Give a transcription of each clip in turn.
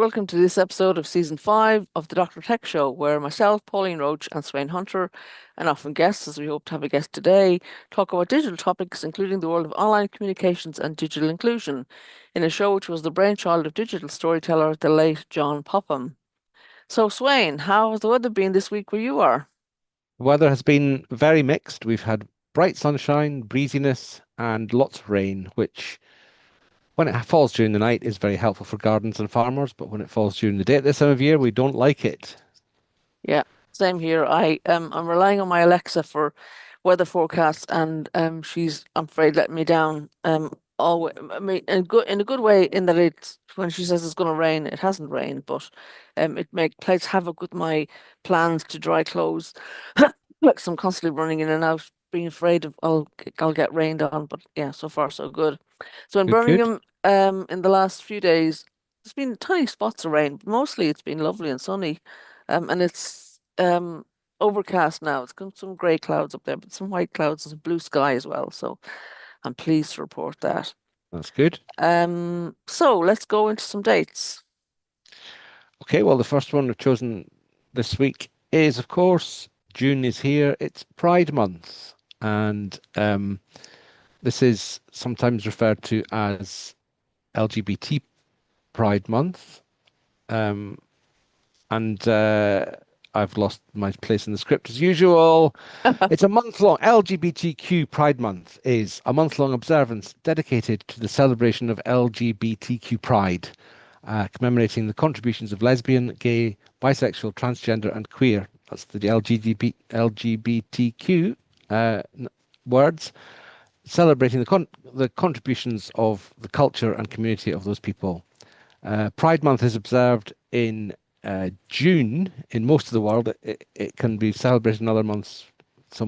welcome to this episode of Season 5 of the Dr. Tech Show, where myself, Pauline Roche, and Sweyn Hunter, and often guests, as we hope to have a guest today, talk about digital topics, including the world of online communications and digital inclusion, in a show which was the brainchild of digital storyteller, the late John Popham. So, Sweyn, how has the weather been this week where you are? Weather has been very mixed. We've had bright sunshine, breeziness, and lots of rain, which, when it falls during the night, is very helpful for gardens and farmers. But when it falls during the day at this time of year, we don't like it. Yeah, same here. I'm relying on my Alexa for weather forecasts, and I'm afraid letting me down. Always, I mean, in a good way, in that it's when she says it's going to rain, it hasn't rained, but plays havoc with my plans to dry clothes. Like, so I'm constantly running in and out, being afraid of I'll get rained on. But yeah, so far so good. So in Good, good, Birmingham, in the last few days, there's been tiny spots of rain, but mostly it's been lovely and sunny. And it's overcast now. It's got some grey clouds up there, but some white clouds and some blue sky as well. So I'm pleased to report that. that's good. So let's go into some dates. Okay, well, the first one we've chosen this week is, of course, June is here. It's Pride Month, and this is sometimes referred to as LGBT Pride Month. Um, and I've lost my place in the script as usual. It's a month-long LGBTQ Pride Month is a month-long observance dedicated to the celebration of LGBTQ Pride, commemorating the contributions of lesbian, gay, bisexual, transgender, and queer. That's the LGBTQ words, celebrating the contributions of the culture and community of those people. Pride Month is observed in June in most of the world. It can be celebrated in other months. I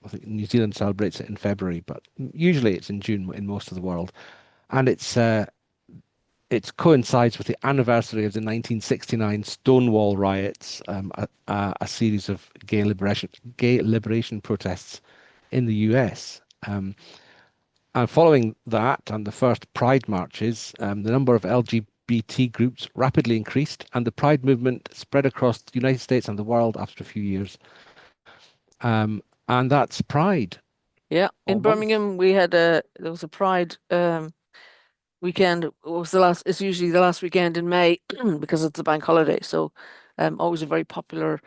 think New Zealand celebrates it in February, but usually it's in June in most of the world. And it coincides with the anniversary of the 1969 Stonewall riots, a series of gay liberation protests in the US. And following that and the first Pride marches, the number of LGBT groups rapidly increased, and the Pride movement spread across the United States and the world after a few years. And that's Pride Yeah, all in month. Birmingham there was a Pride weekend. It's usually the last weekend in May because it's a bank holiday. So always a very popular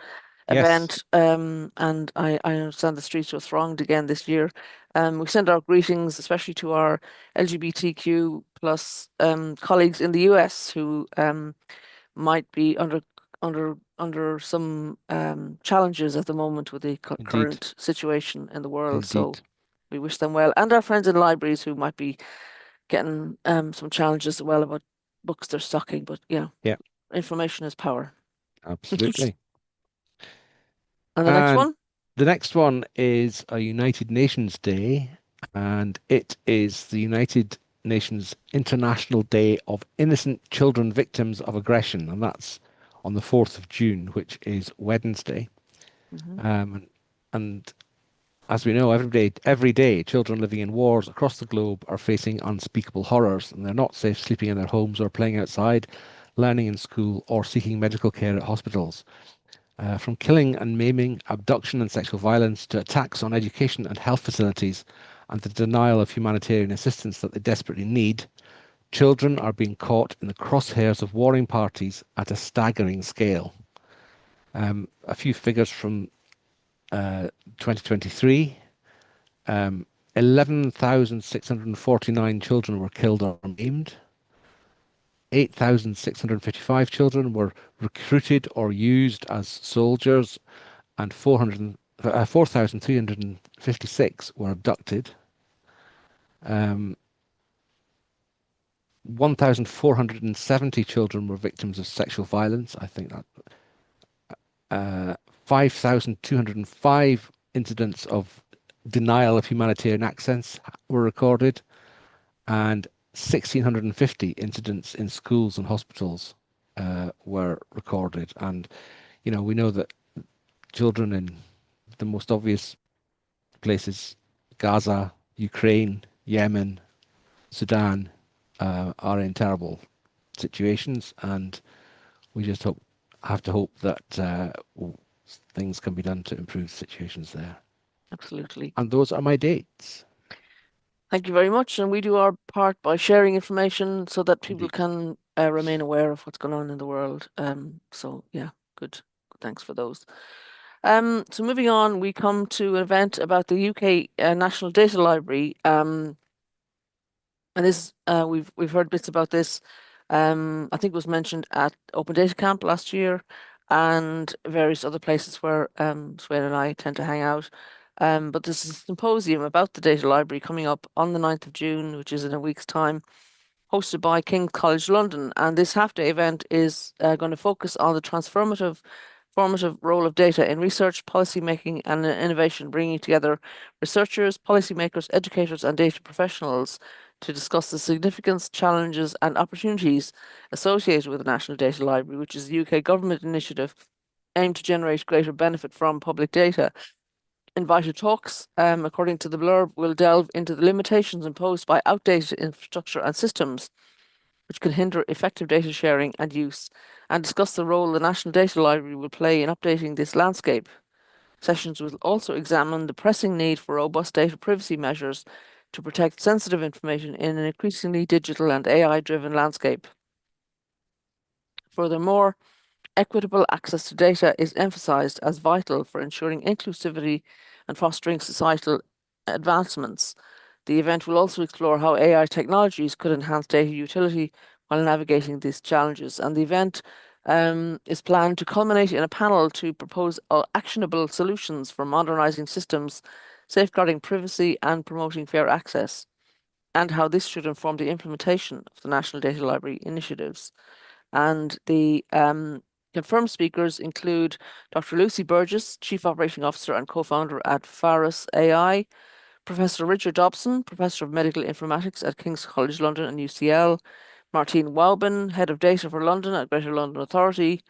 Yes, event, and I understand the streets were thronged again this year. We send our greetings, especially to our LGBTQ plus colleagues in the US who might be under some challenges at the moment with the indeed, current situation in the world. So indeed. we wish them well, and our friends in libraries who might be getting some challenges as well about books they're stocking. But yeah, Yeah, information is power. absolutely. And the next And one? the next one is a United Nations Day, and it is the United Nations International Day of Innocent Children Victims of Aggression, and that's on the 4th of June, which is Wednesday. Hmm. Um, and as we know, every day, children living in wars across the globe are facing unspeakable horrors, and they're not safe sleeping in their homes or playing outside, learning in school, or seeking medical care at hospitals. From killing and maiming, abduction and sexual violence, to attacks on education and health facilities, and the denial of humanitarian assistance that they desperately need, children are being caught in the crosshairs of warring parties at a staggering scale. A few figures from 2023. Um, 11,649 children were killed or maimed. 8,655 children were recruited or used as soldiers, and 4,356 were abducted. Um, 1,470 children were victims of sexual violence. I think that 5,205 incidents of denial of humanitarian access were recorded, and 1,650 incidents in schools and hospitals were recorded. And, we know that children in the most obvious places, Gaza, Ukraine, Yemen, Sudan, are in terrible situations. And we just have to hope that things can be done to improve situations there. Absolutely. And those are my dates. Thank you very much. And we do our part by sharing information so that people Indeed. can remain aware of what's going on in the world. So yeah, good. Thanks for those. So moving on, we come to an event about the UK National Data Library. And this we've heard bits about this. I think it was mentioned at Open Data Camp last year, and various other places where Sweyn and I tend to hang out. But there's a symposium about the data library coming up on the 9th of June, which is in a week's time, hosted by King's College London. And this half-day event is going to focus on the formative role of data in research, policy making, and innovation, bringing together researchers, policymakers, educators, and data professionals to discuss the significance, challenges, and opportunities associated with the National Data Library, which is a UK government initiative aimed to generate greater benefit from public data. Invited talks, according to the blurb, will delve into the limitations imposed by outdated infrastructure and systems, which can hinder effective data sharing and use, and discuss the role the National Data Library will play in updating this landscape. Sessions will also examine the pressing need for robust data privacy measures to protect sensitive information in an increasingly digital and AI-driven landscape. Furthermore, equitable access to data is emphasized as vital for ensuring inclusivity and fostering societal advancements. The event will also explore how AI technologies could enhance data utility while navigating these challenges. And the event is planned to culminate in a panel to propose actionable solutions for modernizing systems, safeguarding privacy, and promoting fair access, and how this should inform the implementation of the National Data Library initiatives. And the confirmed speakers include Dr. Lucy Burgess, Chief Operating Officer and co-founder at Faris AI, Professor Richard Dobson, Professor of Medical Informatics at King's College London and UCL, Martine Waubin, Head of Data for London at Greater London Authority,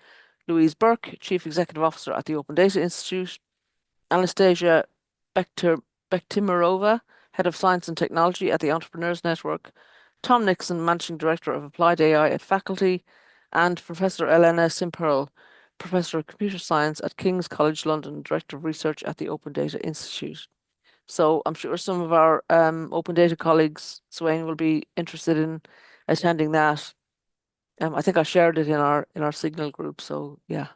Louise Burke, Chief Executive Officer at the Open Data Institute, Anastasia Bektir Bektimirova, Head of Science and Technology at the Entrepreneurs Network, Tom Nixon, Managing Director of Applied AI at Faculty, and Professor Elena Simperl, Professor of Computer Science at King's College London, Director of Research at the Open Data Institute. So I'm sure some of our open data colleagues, Sweyn, will be interested in attending that. I think I shared it in our Signal group. So yeah.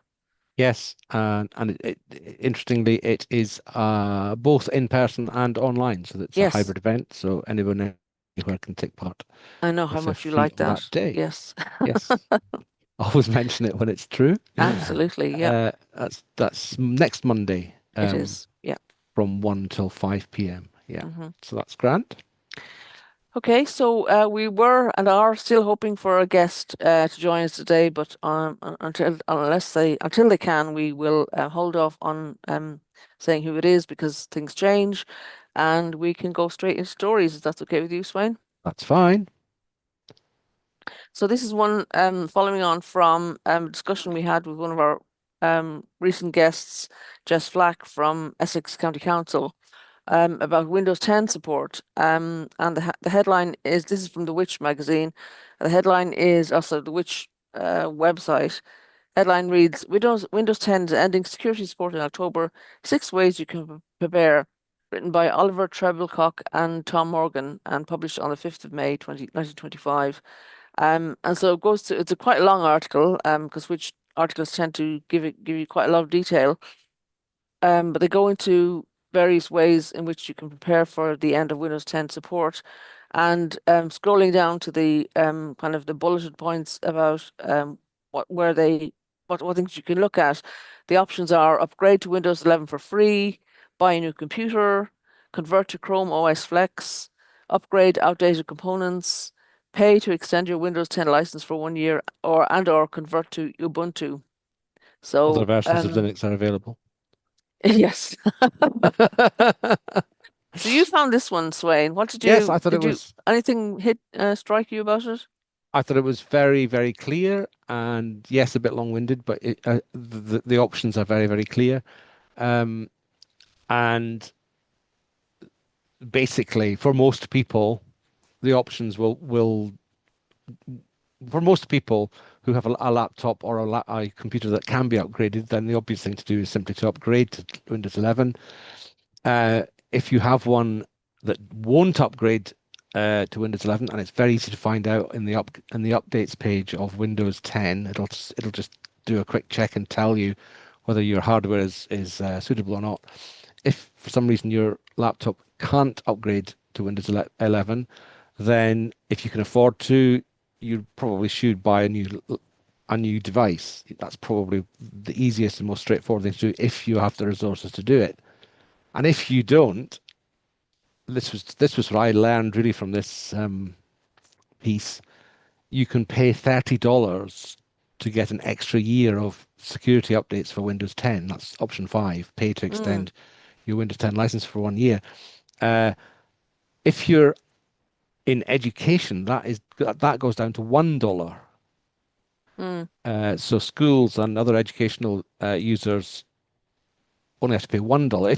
Yes, and interestingly, it is both in person and online, so it's a Yes, hybrid event, so anyone anywhere can take part I know how if they're much you free like on that that. day. Yes, Yes, always mention it when it's true. absolutely. Yeah, That's next Monday, it is. Yeah. from 1 till 5 p.m. Yeah, Hmm. so that's grand. Okay, so we were and are still hoping for a guest to join us today, but until they can, we will hold off on saying who it is because things change, and we can go straight into stories. If that's okay with you, Swain? That's fine. So this is one following on from a discussion we had with one of our recent guests, Jess Flack from Essex County Council, about Windows 10 support. And the headline is, this is from the Witch magazine. The headline is also the Witch website. Headline reads, Windows 10 is ending security support in October. 6 ways you can prepare. Written by Oliver Treblecock and Tom Morgan and published on the 5th of May 1925. And so it goes to, it's a quite long article, because which articles tend to give you quite a lot of detail. But they go into various ways in which you can prepare for the end of Windows 10 support. And scrolling down to the kind of the bulleted points about what where they what things you can look at. The options are upgrade to Windows 11 for free, buy a new computer, convert to Chrome OS Flex, upgrade outdated components, pay to extend your Windows 10 license for 1 year, or convert to Ubuntu. Other So versions of Linux are available. yes. So you found this one, Swain. What Yes, I thought it did you was anything strike you about it? I thought it was very, very clear, and yes, a bit long-winded, but the options are very, very clear. Um, and basically, for most people, the options will for most people, who have a laptop or a computer that can be upgraded, then the obvious thing to do is simply to upgrade to Windows 11. Uh, if you have one that won't upgrade to Windows 11, and it's very easy to find out in the updates page of Windows 10, it'll just do a quick check and tell you whether your hardware is suitable or not. If for some reason your laptop can't upgrade to Windows 11, then if you can afford to, you probably should buy a new device. That's probably the easiest and most straightforward thing to do if you have the resources to do it. And if you don't, this was what I learned really from this piece. You can pay $30 to get an extra year of security updates for Windows 10. That's option 5. Pay to Mm, extend your Windows 10 license for 1 year. Uh, if you're in education, that goes down to $1. mm, So schools and other educational users only have to pay $1.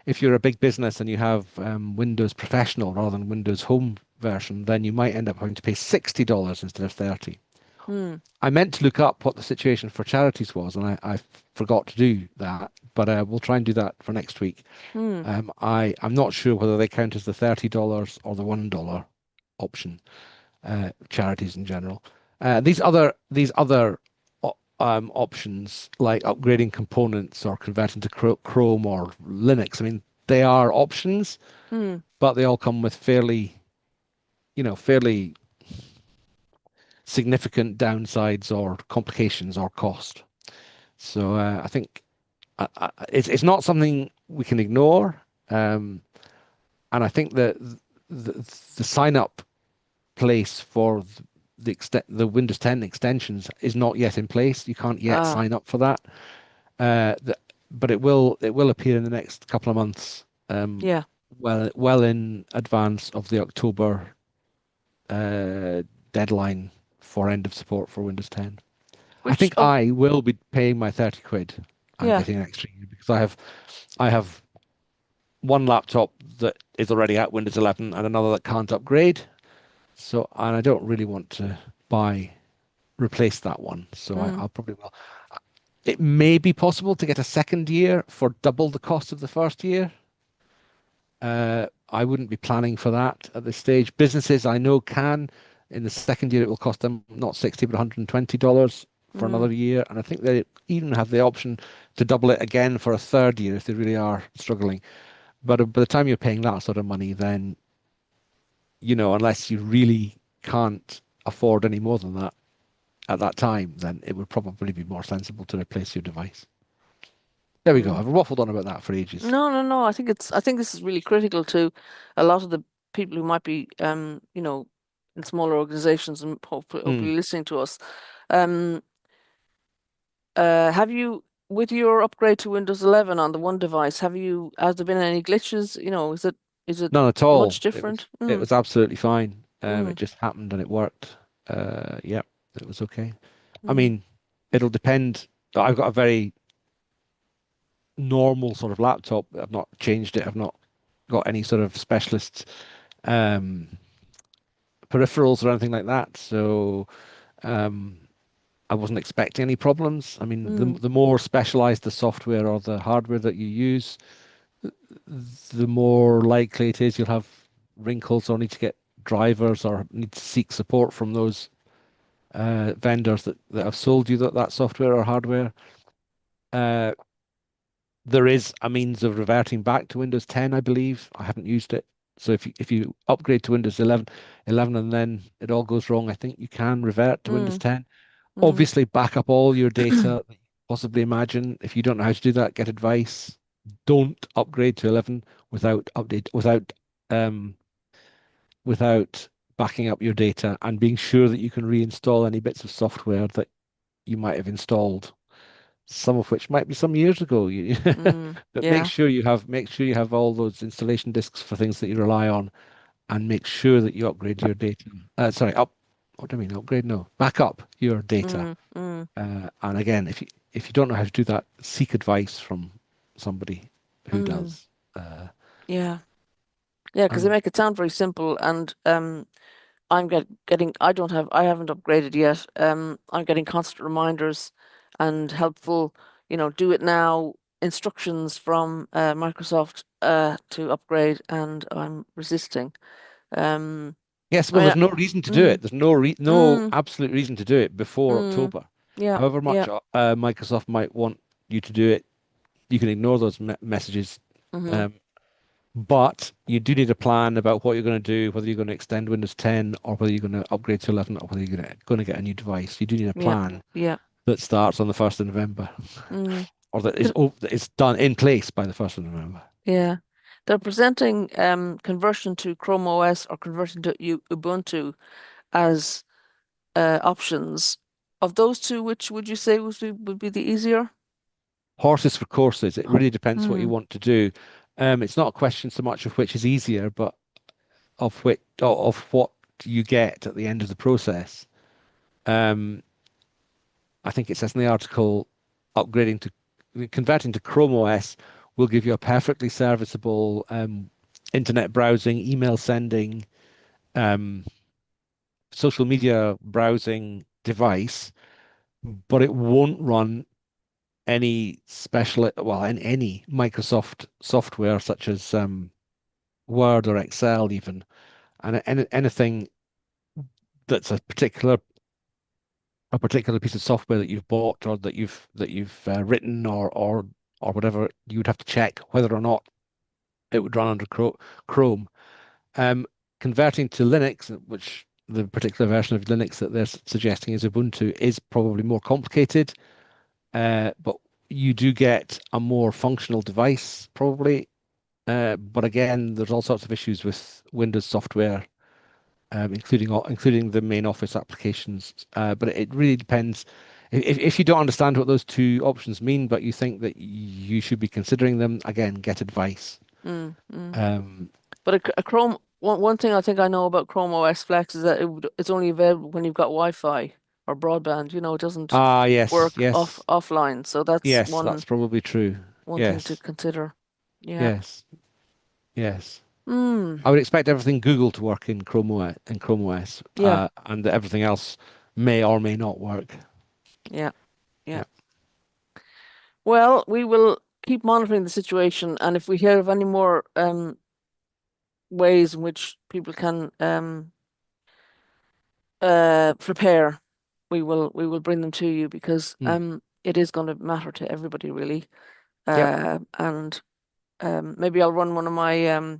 If you're a big business and you have Windows Professional rather than Windows Home version, then you might end up having to pay $60 instead of 30. mm, I meant to look up what the situation for charities was, and I forgot to do that. But we'll try and do that for next week. mm, I'm not sure whether they count as the $30 or the $1 option. Charities in general. These other options like upgrading components or converting to Chrome or Linux. I mean, they are options, mm, but they all come with fairly significant downsides or complications or cost. So I think it's not something we can ignore. Um, and I think that the, the sign up place for the Windows 10 extensions is not yet in place. You can't yet ah, sign up for that. The, but it will appear in the next couple of months. yeah. Well in advance of the October uh, deadline for end of support for Windows 10. I Which think of, I will be paying my 30 quid and yeah. getting an extra year because I have one laptop that is already at Windows 11 and another that can't upgrade. So, and I don't really want to buy replace that one. So Mm, I'll probably will. It may be possible to get a second year for double the cost of the first year. I wouldn't be planning for that at this stage. Businesses I know can. In the second year, it will cost them not 60 but $120 for mm, another year. And I think they even have the option to double it again for a third year if they really are struggling. But by the time you're paying that sort of money, then, unless you really can't afford any more than that at that time, then it would probably be more sensible to replace your device. There we go. mm. I've waffled on about that for ages. No, no, no. I think this is really critical to a lot of the people who might be in smaller organizations and Hmm. hopefully listening to us. Um, have you with your upgrade to Windows 11 on the one device, has there been any glitches? Is it None at much all. It was different? it was absolutely fine. It Mm, just happened and it worked. Yeah, it was okay. I mm, mean, it'll depend. I've got a very normal sort of laptop. I've not changed it. I've not got any sort of specialist um, peripherals or anything like that. So um, I wasn't expecting any problems. I mean, the mm, the more specialized the software or the hardware that you use, the more likely it is you'll have wrinkles or need to get drivers or need to seek support from those vendors that have sold you that software or hardware. Uh, there is a means of reverting back to Windows 10, I believe. I haven't used it. So if you upgrade to Windows 11 and then it all goes wrong, I think you can revert to Windows mm, 10. mm, Obviously, back up all your data that you possibly imagine. If you don't know how to do that, get advice. Don't upgrade to 11 um, without backing up your data and being sure that you can reinstall any bits of software that you might have installed, some of which might be some years ago. mm, But make yeah. sure you have all those installation disks for things that you rely on, and make sure that you upgrade your data. Sorry, what do I mean? Upgrade? No, back up your data. Mm, mm, And again, if you don't know how to do that, seek advice from somebody who mm, does. yeah. Yeah, because they And make it sound very simple and I haven't upgraded yet. I'm getting constant reminders and helpful, do it now instructions from Microsoft to upgrade, and I'm resisting. Um, Yes, I well, mean, there's no reason to do mm, it. There's no mm, absolute reason to do it before mm, October. yeah, However yeah, much Microsoft might want you to do it, you can ignore those messages. mm-hmm, Um, but you do need a plan about what you're going to do, whether you're going to extend Windows 10 or whether you're going to upgrade to 11 or whether you're going to get a new device. You do need a yeah, plan yeah, that starts on the 1st of November mm. or that is done in place by the 1st of November. Yeah. They're presenting conversion to Chrome OS or conversion to Ubuntu as options. Of those two, which would you say would be the easier? Horses for courses. It really depends what you Hmm. want to do. It's not a question so much of which is easier, but of what you get at the end of the process. Um, I think it says in the article, upgrading to converting to Chrome OS will give you a perfectly serviceable internet browsing, email sending, um, social media browsing device, but it won't run any special, well, in any Microsoft software such as Word or Excel even, and anything that's a particular piece of software that you've bought or that you've written or whatever, you would have to check whether or not it would run under Chrome. Um, Converting to Linux, which the particular version of Linux that they're suggesting is Ubuntu, is probably more complicated, but you do get a more functional device probably. But again, there's all sorts of issues with Windows software, including the main Office applications. But it really depends. If you don't understand what those two options mean, but you think that you should be considering them, again, get advice. Mm, mm. Um, But a Chrome one thing I think I know about Chrome OS Flex is that it's only available when you've got Wi-Fi or broadband. It doesn't yes, work yes, offline. So that's yes, that's probably true. one thing to Yes, consider. Yeah. yes, yes. Mm, I would expect everything Google to work in Chrome OS, yeah. and that everything else may or may not work. Yeah. Yeah. Yeah. Well, we will keep monitoring the situation, and if we hear of any more ways in which people can prepare, we will bring them to you because Mm. it is going to matter to everybody really. Yep. And maybe I'll run one of my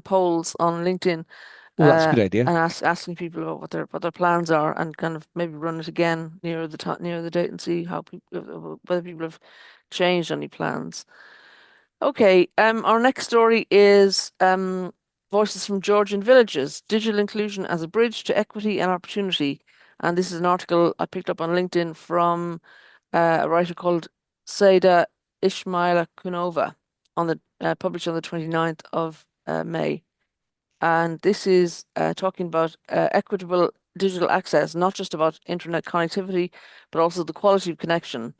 polls on LinkedIn Oh, that's a uh good idea. and asking people about what their plans are, and kind of maybe run it again near the date and see how people whether people have changed any plans. Okay, our next story is Voices from Georgian Villages, Digital Inclusion as a Bridge to Equity and Opportunity. And this is an article I picked up on LinkedIn from a writer called Seda Ismaila Kunova published on the 29th of May. And this is talking about equitable digital access, not just about internet connectivity, but also the quality of connection.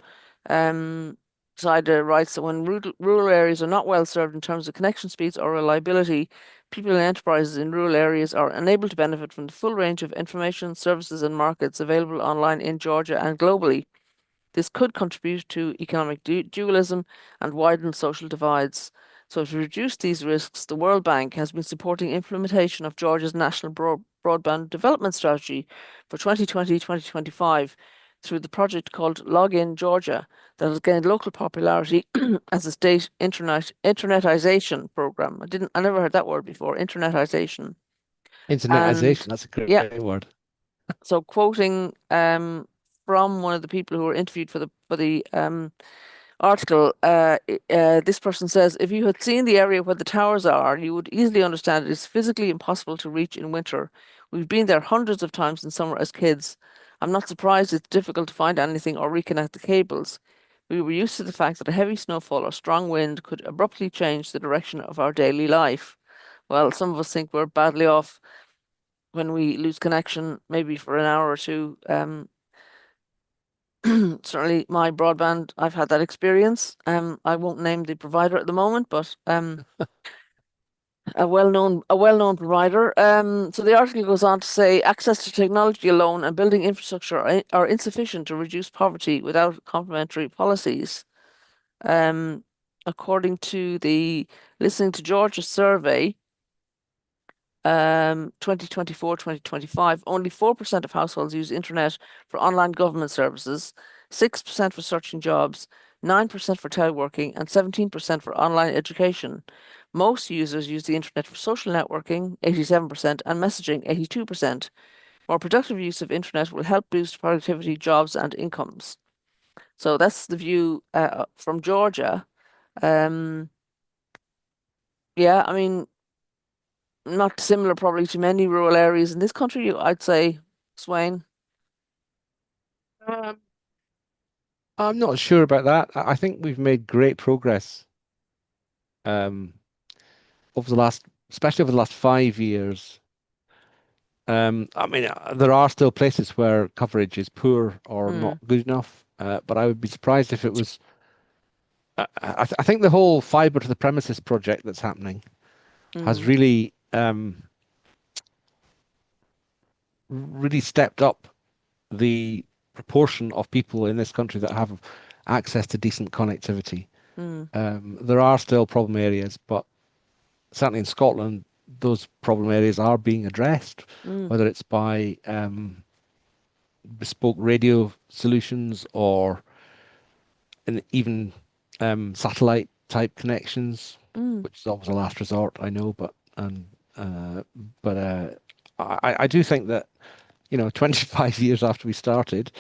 Saida writes that when rural areas are not well served in terms of connection speeds or reliability, people and enterprises in rural areas are unable to benefit from the full range of information, services, and markets available online in Georgia and globally. This could contribute to economic dualism and widen social divides. So, to reduce these risks, the World Bank has been supporting implementation of Georgia's National Broadband Development Strategy for 2020-2025 through the project called Login Georgia that has gained local popularity as a state internetization program. I never heard that word before, internetization. Internetization, And that's a yeah, great word. so quoting from one of the people who were interviewed for the article, this person says, if you had seen the area where the towers are, you would easily understand it is physically impossible to reach in winter. We've been there hundreds of times in summer as kids. I'm not surprised it's difficult to find anything or reconnect the cables. We were used to the fact that a heavy snowfall or strong wind could abruptly change the direction of our daily life. Well, some of us think we're badly off when we lose connection, maybe for an hour or two. Certainly, my broadband, I've had that experience. I won't name the provider at the moment, but a well-known provider. So the article goes on to say access to technology alone and building infrastructure are insufficient to reduce poverty without complementary policies. Um, According to the Listening to Georgia survey, 2024-2025, only 4% of households use internet for online government services, 6% for searching jobs, 9% for teleworking, and 17% for online education. Most users use the internet for social networking, 87%, and messaging, 82%. More productive use of internet will help boost productivity, jobs, and incomes. So that's the view from Georgia. Um, yeah, I mean, not similar probably to many rural areas in this country, I'd say, Swain. Um, I'm not sure about that. I think we've made great progress um, over the last, especially over the last 5 years. I mean, there are still places where coverage is poor or not Mm, good enough, but I would be surprised if it was. I think the whole fiber to the premises project that's happening has mm, really stepped up the proportion of people in this country that have access to decent connectivity. mm, There are still problem areas, but certainly in Scotland, those problem areas are being addressed, mm, whether it's by bespoke radio solutions or even satellite type connections, mm, which is always a last resort, I know, uh, but I do think that 25 years after we started,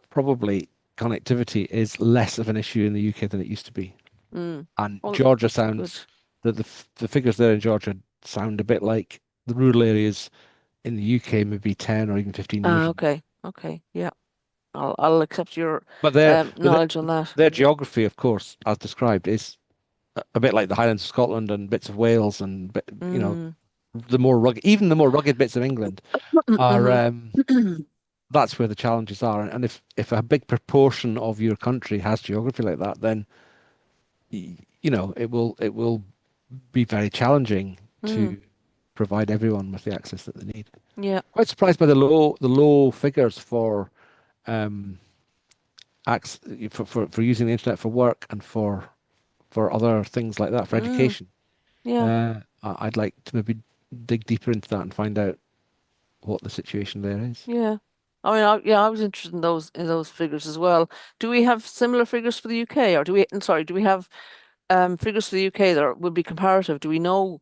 probably connectivity is less of an issue in the UK than it used to be. mm. And Well, Georgia that's good. sounds the figures there in Georgia sound a bit like the rural areas in the UK maybe 10 or even 15 years Ah, ago. okay. Okay. Yeah. I'll accept your But their but their, knowledge on that. their geography, of course, as described, is a bit like the Highlands of Scotland and bits of Wales and Mm. even the more rugged bits of England are Mm-hmm. that's where the challenges are. And if a big proportion of your country has geography like that, then it will be very challenging Mm. to provide everyone with the access that they need. Yeah. Quite surprised by the low figures for um for using the internet for work and for other things like that for Mm. education. Yeah. I'd like to maybe dig deeper into that and find out what the situation there is. Yeah. I mean, I was interested in those figures as well. Do we have similar figures for the UK, or do we have figures for the UK that would be comparative? Do we know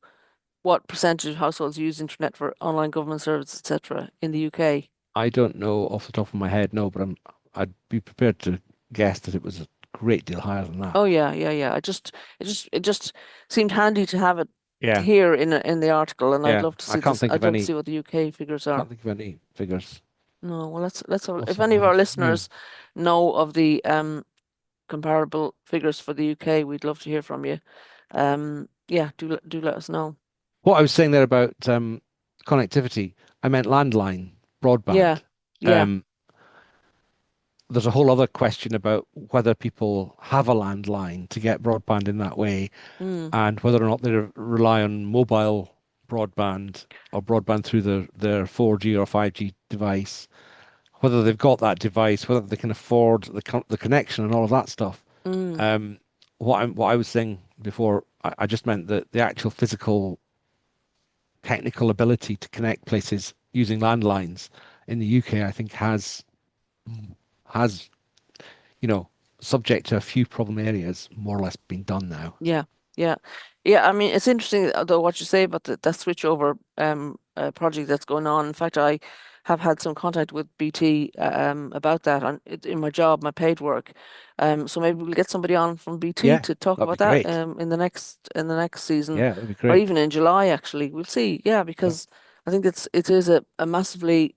what percentage of households use internet for online government services, etc., in the UK? I don't know off the top of my head, no, but I'd be prepared to guess that it was a great deal higher than that. Oh yeah, yeah, yeah. It just seemed handy to have it Yeah, here in the article, and I'd yeah. love to I see can't this. think of I'd love to any. see what the UK figures are. Can't think of any figures No, well, let's have, off if the top of any my of our head. Yeah. listeners know of the comparable figures for the UK, we'd love to hear from you. Yeah, do let us know. What I was saying there about connectivity, I meant landline Yeah, broadband. yeah, Um, there's a whole other question about whether people have a landline to get broadband in that way, mm, and whether or not they rely on mobile broadband or broadband through their 4G or 5G device, whether they've got that device, whether they can afford the connection and all of that stuff. mm, Um, what I was saying before, I just meant that the actual physical technical ability to connect places using landlines in the UK, I think has you know subject to a few problem areas, more or less been done now. yeah, yeah, yeah. I mean, it's interesting though what you say about that switch over project that's going on. In fact, I have had some contact with BT about that in my job, my paid work. So maybe we'll get somebody on from BT Yeah, to talk that'd be about that great. in the next season, Yeah, that'd be or great. even in July. Actually, we'll see. Yeah, Yeah. because I think it is a massively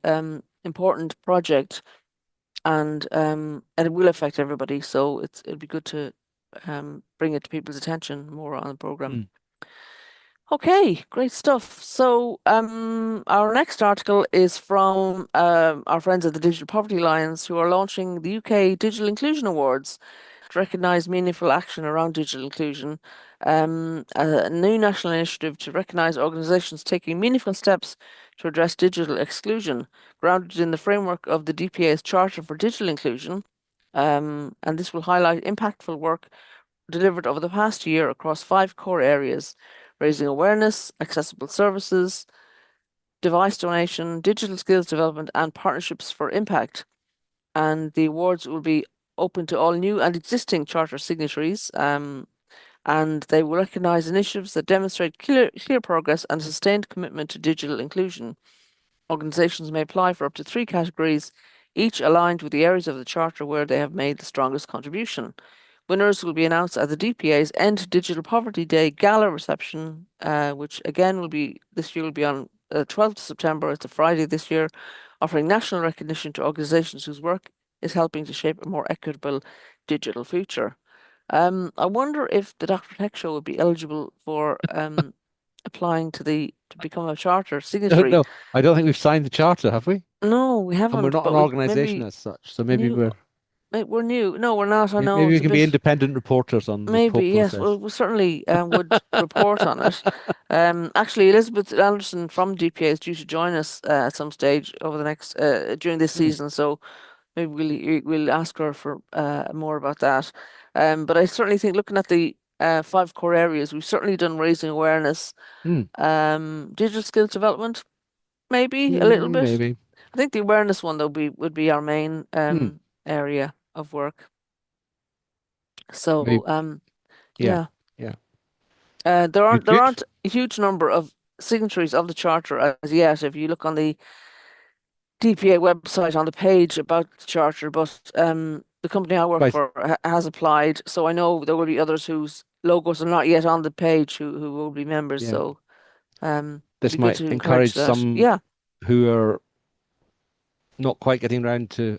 important project, and it will affect everybody. So it'd be good to bring it to people's attention more on the program. Mm. Okay, great stuff. So our next article is from our friends at the Digital Poverty Alliance, who are launching the UK Digital Inclusion Awards to recognise meaningful action around digital inclusion, a new national initiative to recognise organisations taking meaningful steps to address digital exclusion, grounded in the framework of the DPA's Charter for Digital Inclusion. And this will highlight impactful work delivered over the past year across 5 core areas: raising awareness, accessible services, device donation, digital skills development, and partnerships for impact. And the awards will be open to all new and existing charter signatories, and they will recognise initiatives that demonstrate clear progress and sustained commitment to digital inclusion. Organisations may apply for up to 3 categories, each aligned with the areas of the charter where they have made the strongest contribution. Winners will be announced at the DPA's End Digital Poverty Day gala reception, which again will be this year will be on 12th of September. It's a Friday this year, offering national recognition to organisations whose work is helping to shape a more equitable digital future. I wonder if the Dr. Tech Show would be eligible for applying to become a charter No, signatory. no, I don't think we've signed the charter, have we? No, we And we're haven't, not an but we organization maybe as such, so maybe new. we're We're new. No, we're not. I know maybe we it's a can be bit. independent reporters on the whole Maybe, yes. process. Well, we certainly would report on it. Actually, Elizabeth Anderson from DPA is due to join us at some stage over the next during this Hmm. season, so maybe we'll ask her for more about that. But I certainly think looking at the 5 core areas, we've certainly done raising awareness, Hmm. digital skills development, maybe a little Hmm, bit. maybe. I think the awareness one though would be our main Hmm. area of work. Maybe. So Yeah. yeah. Yeah. There Good. aren't there Good. aren't a huge number of signatories of the charter as yet. If you look on the DPA website on the page about the charter, but the company I work Right. for has applied, so I know there will be others whose logos are not yet on the page who will be members. Yeah. So it'd This be good might to encourage encourage that. some Yeah, who are not quite getting around to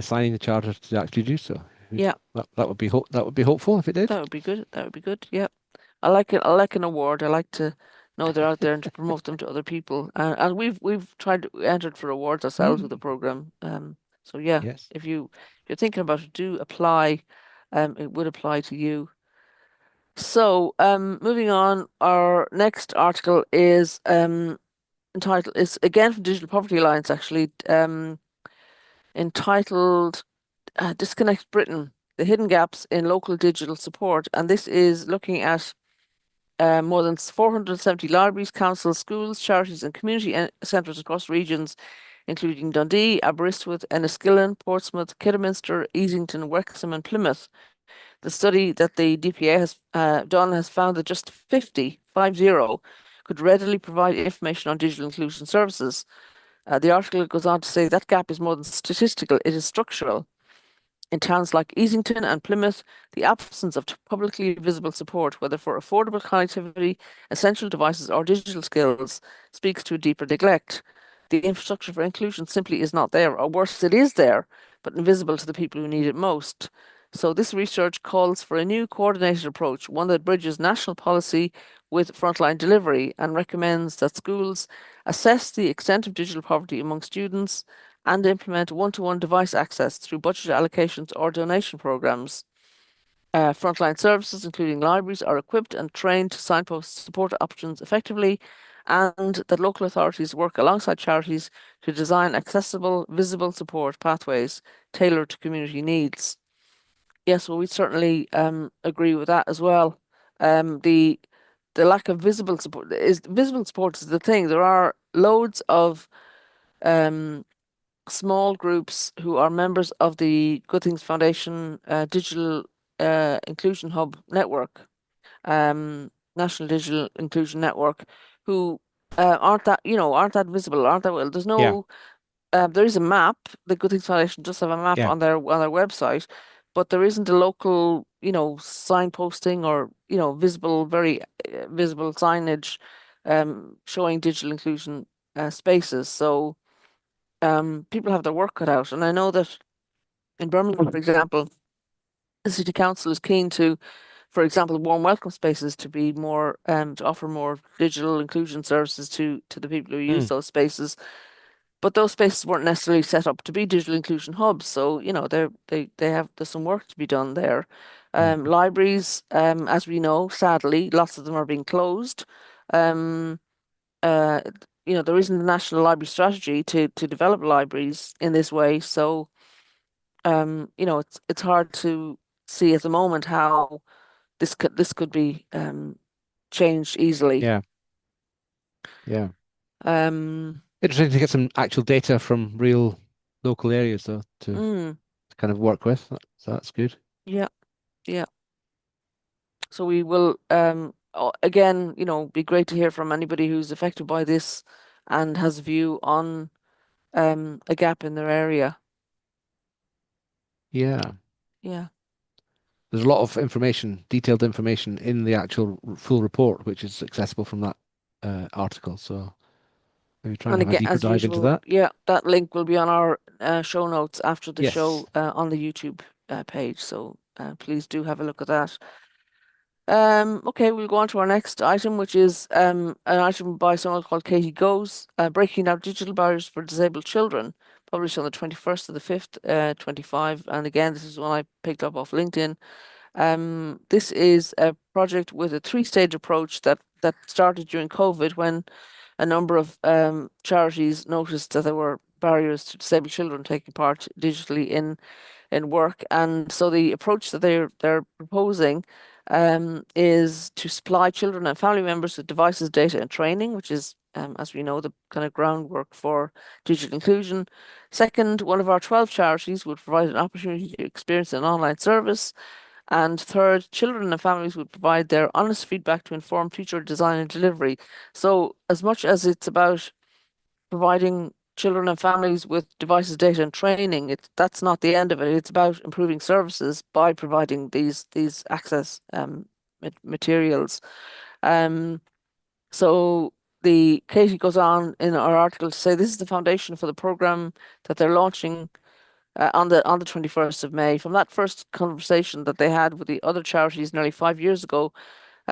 signing the charter to actually do so. yeah, That would be that would be hopeful if it did. that would be good. That would be good. Yeah. I like it. I like an award. I like to know they're out there and to promote them to other people. And we've tried to entered for awards ourselves with the Hmm. program. So yeah, Yes. if you're thinking about it, do apply. It would apply to you. So moving on, our next article is entitled is again from Digital Poverty Alliance actually entitled "Disconnect Britain: The Hidden Gaps in Local Digital Support," and this is looking at more than 470 libraries, councils, schools, charities, and community centres across regions, including Dundee, Aberystwyth, Enniskillen, Portsmouth, Kidderminster, Easington, Wrexham, and Plymouth. The study that the DPA has done has found that just 50 could readily provide information on digital inclusion services. The article goes on to say that gap is more than statistical, it is structural. In towns like Easington and Plymouth, the absence of publicly visible support, whether for affordable connectivity, essential devices, or digital skills, speaks to a deeper neglect. The infrastructure for inclusion simply is not there, or worse, it is there, but invisible to the people who need it most. So, this research calls for a new coordinated approach, one that bridges national policy with frontline delivery, and recommends that schools assess the extent of digital poverty among students and implement one-to-one device access through budget allocations or donation programs. Frontline services, including libraries, are equipped and trained to signpost support options effectively, and that local authorities work alongside charities to design accessible, visible support pathways tailored to community needs. Yes, well, we certainly agree with that as well. The lack of visible support is the thing. There are loads of um, small groups who are members of the Good Things Foundation Digital Inclusion Hub Network, National Digital Inclusion Network, who aren't that visible, aren't that well. There's Yeah. no there is a map. The Good Things Foundation does have a map Yeah. on their website, but there isn't a local, signposting or visible, very visible signage showing digital inclusion spaces. So people have their work cut out. And I know that in Birmingham, for example, the city council is keen to, for example, warm welcome spaces to be more to offer more digital inclusion services to the people who use Mm. those spaces. but those spaces weren't necessarily set up to be digital inclusion hubs. So, there's some work to be done there. Mm. Libraries, as we know, sadly, lots of them are being closed. Um, uh, there isn't a national library strategy to develop libraries in this way. So, it's hard to see at the moment how this could be changed easily. Yeah, yeah. Um, Interesting to get some actual data from real local areas, though, to mm, kind of work with. So that's good. yeah, yeah. So we will again, be great to hear from anybody who's affected by this and has a view on a gap in their area. Yeah. Yeah. There's a lot of information, detailed information in the actual full report, which is accessible from that article. So maybe try and And have a again, deeper as dive into usual, that. yeah, that link will be on our show notes after the Yes. show on the YouTube page. So please do have a look at that. Okay, we'll go on to our next item, which is an item by someone called Katie Goes, Breaking Down Digital Barriers for Disabled Children, published on the 21st of the 5th, 25. And again, this is one I picked up off LinkedIn. This is a project with a three-stage approach that started during COVID when a number of charities noticed that there were barriers to disabled children taking part digitally in work. And so the approach that they're proposing is to supply children and family members with devices, data, and training, which is, as we know, the kind of groundwork for digital inclusion. Second, one of our 12 charities would provide an opportunity to experience an online service. And third, children and families would provide their honest feedback to inform future design and delivery. So, as much as it's about providing children and families with devices, data, and training, that's not the end of it. It's about improving services by providing these access materials. Um, so the Katie goes on in our article to say this is the foundation for the program that they're launching on the 21st of May. From that first conversation that they had with the other charities nearly 5 years ago,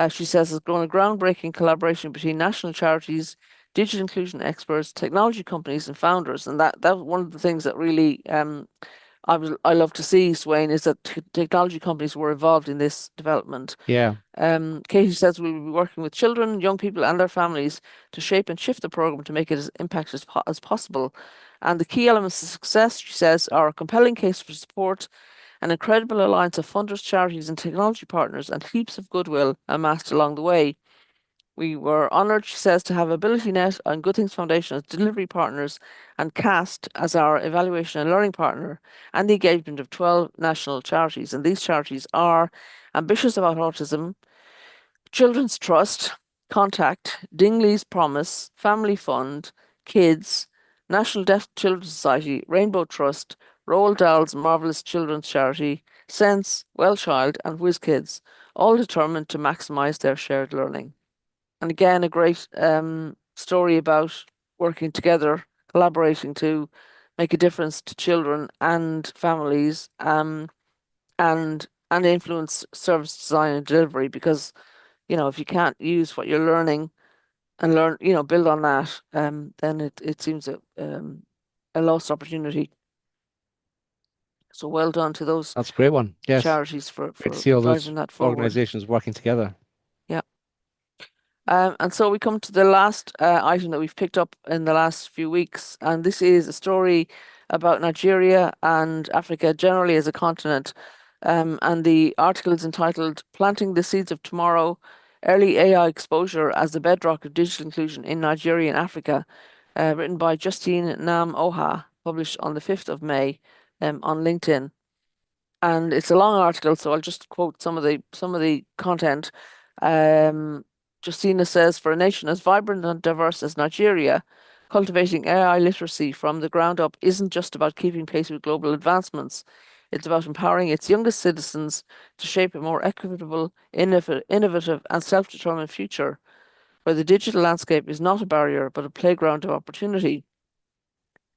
she says has grown a groundbreaking collaboration between national charities, digital inclusion experts, technology companies, and founders. And that was one of the things that really I love to see, Sweyn, is that technology companies were involved in this development. Yeah, Katie says we will be working with children, young people, and their families to shape and shift the program to make it as impactful as possible. And the key elements of success, she says, are a compelling case for support, an incredible alliance of funders, charities, and technology partners, and heaps of goodwill amassed along the way. We were honoured, she says, to have AbilityNet and Good Things Foundation as delivery partners and CAST as our evaluation and learning partner, and the engagement of 12 national charities. And these charities are Ambitious About Autism, Children's Trust, Contact, Dingley's Promise, Family Fund, Kids, National Deaf Children's Society, Rainbow Trust, Roald Dahl's Marvelous Children's Charity, Sense, Well Child, and Whiz Kids, all determined to maximise their shared learning. And again, a great story about working together, collaborating to make a difference to children and families, and influence service design and delivery. Because if you can't use what you're learning and build on that, then it seems a lost opportunity. So well done to those that's a great one. Yes, charities for great to for see all those driving that forward. organizations working together. Yeah. And so we come to the last item that we've picked up in the last few weeks, and this is a story about Nigeria and Africa generally as a continent. And the article is entitled Planting the Seeds of Tomorrow, Early AI Exposure as the Bedrock of Digital Inclusion in Nigeria and Africa, written by Justine Nam Oha, published on the 5th of May on LinkedIn. And it's a long article, so I'll just quote some of the content. Um, Justina says, for a nation as vibrant and diverse as Nigeria, cultivating AI literacy from the ground up isn't just about keeping pace with global advancements. It's about empowering its youngest citizens to shape a more equitable, innovative, and self-determined future where the digital landscape is not a barrier, but a playground of opportunity.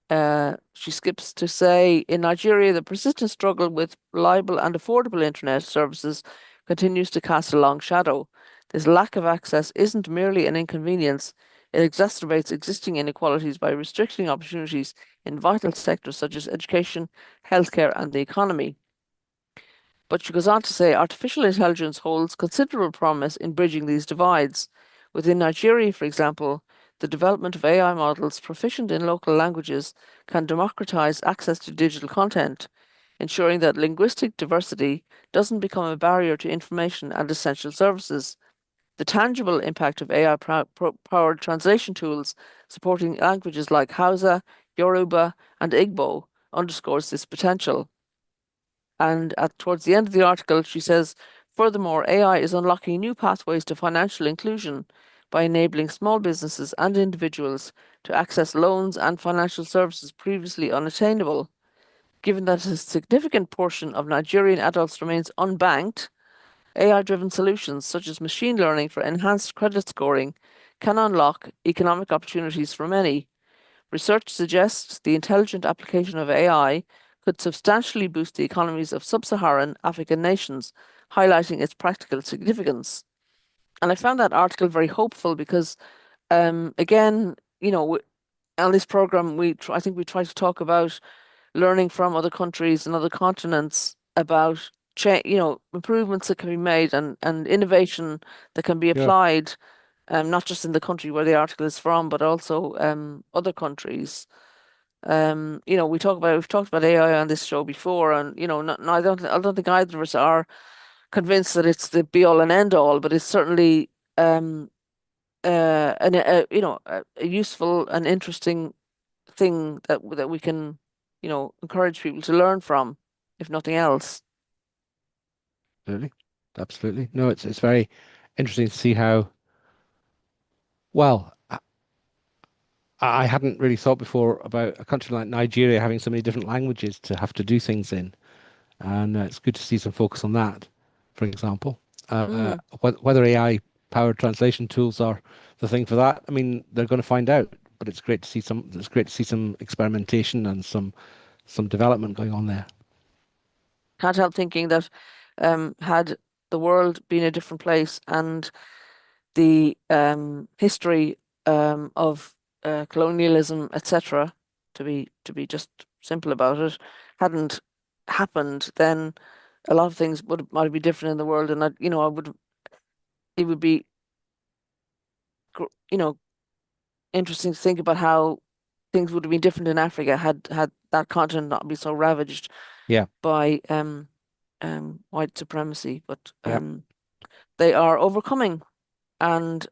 She skips to say, in Nigeria, the persistent struggle with reliable and affordable internet services continues to cast a long shadow. This lack of access isn't merely an inconvenience, It exacerbates existing inequalities by restricting opportunities in vital sectors such as education, healthcare, and the economy. But she goes on to say artificial intelligence holds considerable promise in bridging these divides. Within Nigeria, for example, the development of AI models proficient in local languages can democratize access to digital content, ensuring that linguistic diversity doesn't become a barrier to information and essential services. The tangible impact of AI-powered translation tools supporting languages like Hausa, Yoruba, and Igbo underscores this potential. And towards the end of the article, she says, furthermore, AI is unlocking new pathways to financial inclusion by enabling small businesses and individuals to access loans and financial services previously unattainable. Given that a significant portion of Nigerian adults remains unbanked, AI-driven solutions such as machine learning for enhanced credit scoring can unlock economic opportunities for many. Research suggests the intelligent application of AI could substantially boost the economies of sub-Saharan African nations, highlighting its practical significance. And I found that article very hopeful because, again, on this program, I think we try to talk about learning from other countries and other continents about improvements that can be made and innovation that can be Yeah. applied, not just in the country where the article is from, but also other countries. We've talked about AI on this show before, and I don't think either of us are convinced that it's the be all and end all, but it's certainly a useful and interesting thing that we can, encourage people to learn from, if nothing else. Absolutely. Absolutely. No, it's very interesting to see how well. I hadn't really thought before about a country like Nigeria having so many different languages to have to do things in, and it's good to see some focus on that, for example. Mm. Whether AI-powered translation tools are the thing for that, I mean, they're going to find out. But it's great to see some. It's great to see some experimentation and some development going on there. Can't help thinking that had the world been a different place and the history of colonialism, etc., to be just simple about it, hadn't happened, then a lot of things might be different in the world, and it would be gr- you know interesting to think about how things would have been different in Africa had that continent not been so ravaged Yeah, by white supremacy. But yeah, they are overcoming, and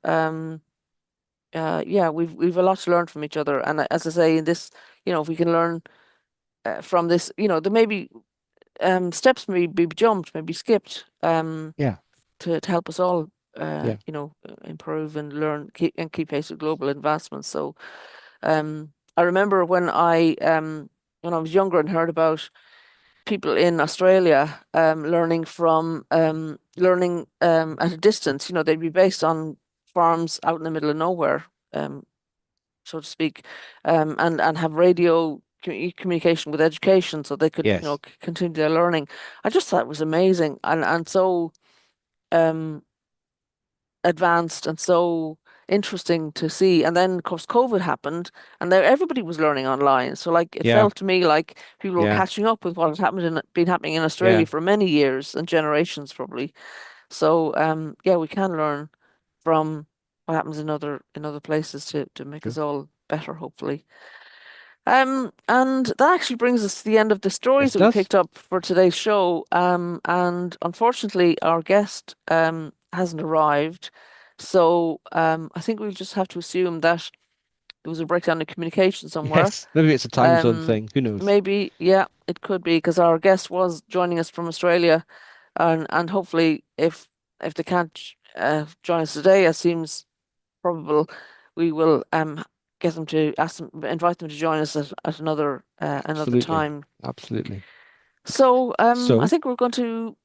yeah, we've a lot to learn from each other. And as I say, in this, if we can learn from this, there may be steps may be jumped, maybe skipped, yeah, to help us all, yeah. improve and learn, keep pace with global advancements. So, I remember when I was younger and heard about people in Australia learning at a distance. They'd be based on farms out in the middle of nowhere, um, so to speak, and have radio communication with education, so they could Yes, continue their learning. I just thought it was amazing and so um advanced and so interesting to see. And then, of course, COVID happened, and there everybody was learning online. So, like, it yeah, felt to me like people were yeah, catching up with what had been happening in yeah. Australia for many years and generations, probably. So, yeah, we can learn from what happens in other places to make us True. all better, hopefully. And that actually brings us to the end of the Yes, stories it that we does. picked up for today's show. And unfortunately, our guest hasn't arrived. So I think we'll just have to assume that there was a breakdown in communication somewhere. Yes, maybe it's a time zone Um, thing. Who knows? Maybe, yeah, it could be because our guest was joining us from Australia, and hopefully, if they can't join us today, as seems probable, we will invite them to join us at another Absolutely, time. absolutely. So I So, think we're going to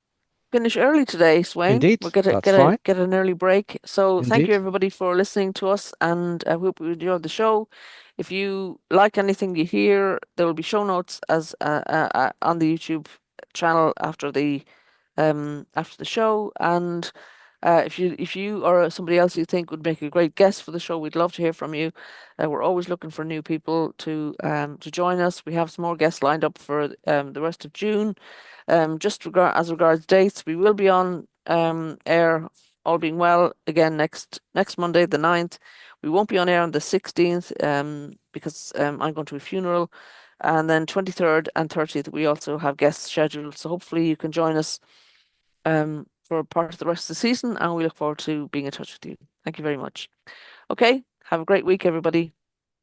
finish early today, Swayn. We'll indeed, that's fine. get an early break. So thank you Indeed, everybody for listening to us, and I hope you enjoyed the show. If you like anything you hear, there will be show notes as on the YouTube channel after the show, and If you or somebody else you think would make a great guest for the show, we'd love to hear from you. We're always looking for new people to join us. We have some more guests lined up for the rest of June. As regards dates, we will be on air, all being well, again next Monday, the 9th. We won't be on air on the 16th because I'm going to a funeral. And then 23rd and 30th, we also have guests scheduled. So hopefully you can join us for part of the rest of the season, and we look forward to being in touch with you. Thank you very much. Okay, have a great week, everybody.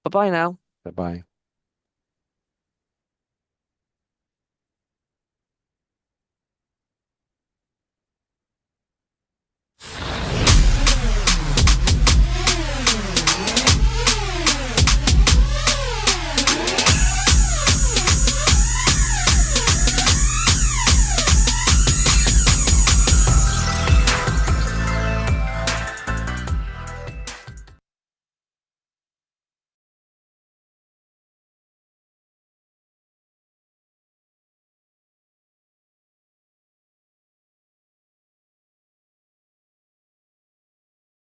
Bye bye now. Bye bye.